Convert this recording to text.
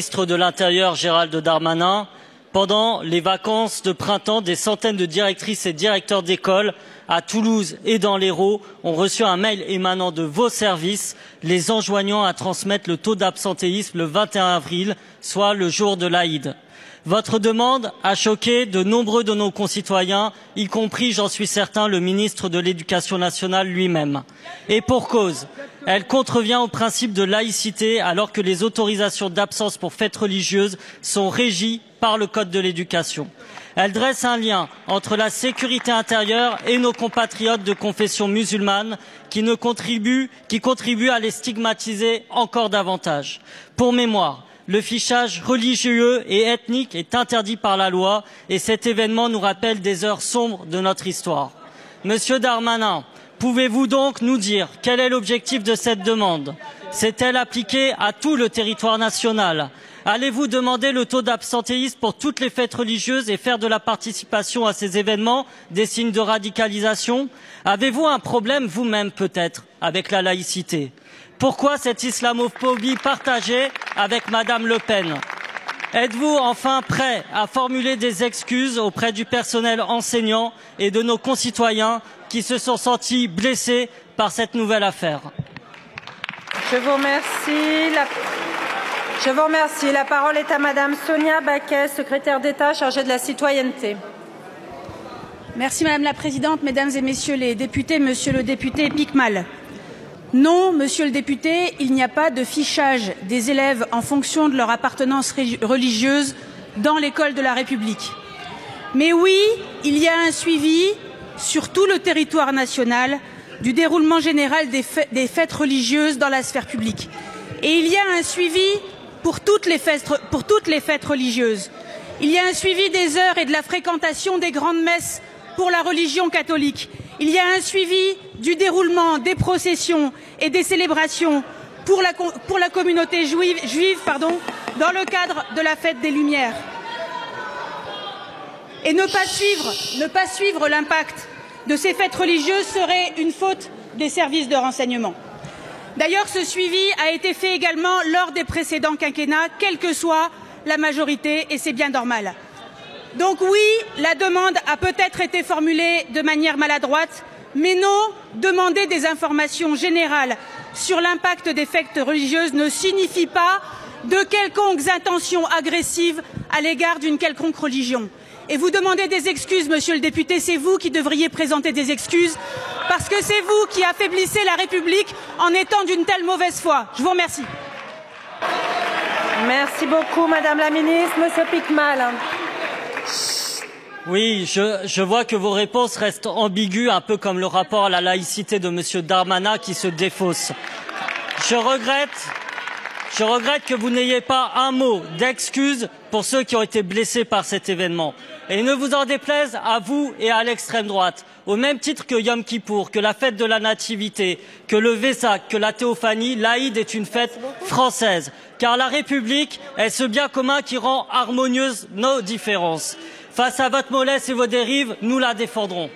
Ministre de l'Intérieur Gérald Darmanin, pendant les vacances de printemps, des centaines de directrices et directeurs d'école à Toulouse et dans l'Hérault ont reçu un mail émanant de vos services, les enjoignant à transmettre le taux d'absentéisme le 21 avril, soit le jour de l'Aïd. Votre demande a choqué de nombreux de nos concitoyens, y compris, j'en suis certain, le ministre de l'Éducation nationale lui-même. Et pour cause, elle contrevient au principe de laïcité alors que les autorisations d'absence pour fêtes religieuses sont régies par le Code de l'éducation. Elle dresse un lien entre la sécurité intérieure et nos compatriotes de confession musulmane qui contribuent à les stigmatiser encore davantage. Pour mémoire, le fichage religieux et ethnique est interdit par la loi et cet événement nous rappelle des heures sombres de notre histoire. Monsieur Darmanin, pouvez-vous donc nous dire quel est l'objectif de cette demande? S'est-elle appliquée à tout le territoire national? Allez-vous demander le taux d'absentéisme pour toutes les fêtes religieuses et faire de la participation à ces événements des signes de radicalisation? Avez-vous un problème vous-même peut-être avec la laïcité? Pourquoi cette islamophobie partagée avec Madame Le Pen? Êtes-vous enfin prêt à formuler des excuses auprès du personnel enseignant et de nos concitoyens qui se sont sentis blessés par cette nouvelle affaire? Je vous remercie. La parole est à Madame Sonia Baquet, secrétaire d'État chargée de la citoyenneté. Merci Madame la Présidente, Mesdames et Messieurs les députés, Monsieur le député Picmal. Non, Monsieur le député, il n'y a pas de fichage des élèves en fonction de leur appartenance religieuse dans l'école de la République. Mais oui, il y a un suivi sur tout le territoire national du déroulement général des fêtes religieuses dans la sphère publique. Et il y a un suivi pour toutes les fêtes religieuses. Il y a un suivi des heures et de la fréquentation des grandes messes pour la religion catholique. Il y a un suivi du déroulement des processions et des célébrations pour la communauté juive dans le cadre de la fête des Lumières. Et ne pas suivre l'impact de ces fêtes religieuses serait une faute des services de renseignement. D'ailleurs, ce suivi a été fait également lors des précédents quinquennats, quelle que soit la majorité, et c'est bien normal. Donc oui, la demande a peut-être été formulée de manière maladroite, mais non, demander des informations générales sur l'impact des fêtes religieuses ne signifie pas de quelconques intentions agressives à l'égard d'une quelconque religion. Et vous demandez des excuses, Monsieur le député, c'est vous qui devriez présenter des excuses, parce que c'est vous qui affaiblissez la République en étant d'une telle mauvaise foi. Je vous remercie. Merci beaucoup, Madame la Ministre. Monsieur Picmal. Oui, je vois que vos réponses restent ambiguës, un peu comme le rapport à la laïcité de Monsieur Darmanin qui se défausse. Je regrette que vous n'ayez pas un mot d'excuse pour ceux qui ont été blessés par cet événement. Et ne vous en déplaise à vous et à l'extrême droite, au même titre que Yom Kippour, que la fête de la Nativité, que le Vesak, que la Théophanie, l'Aïd est une fête française. Car la République est ce bien commun qui rend harmonieuses nos différences. Face à votre mollesse et vos dérives, nous la défendrons.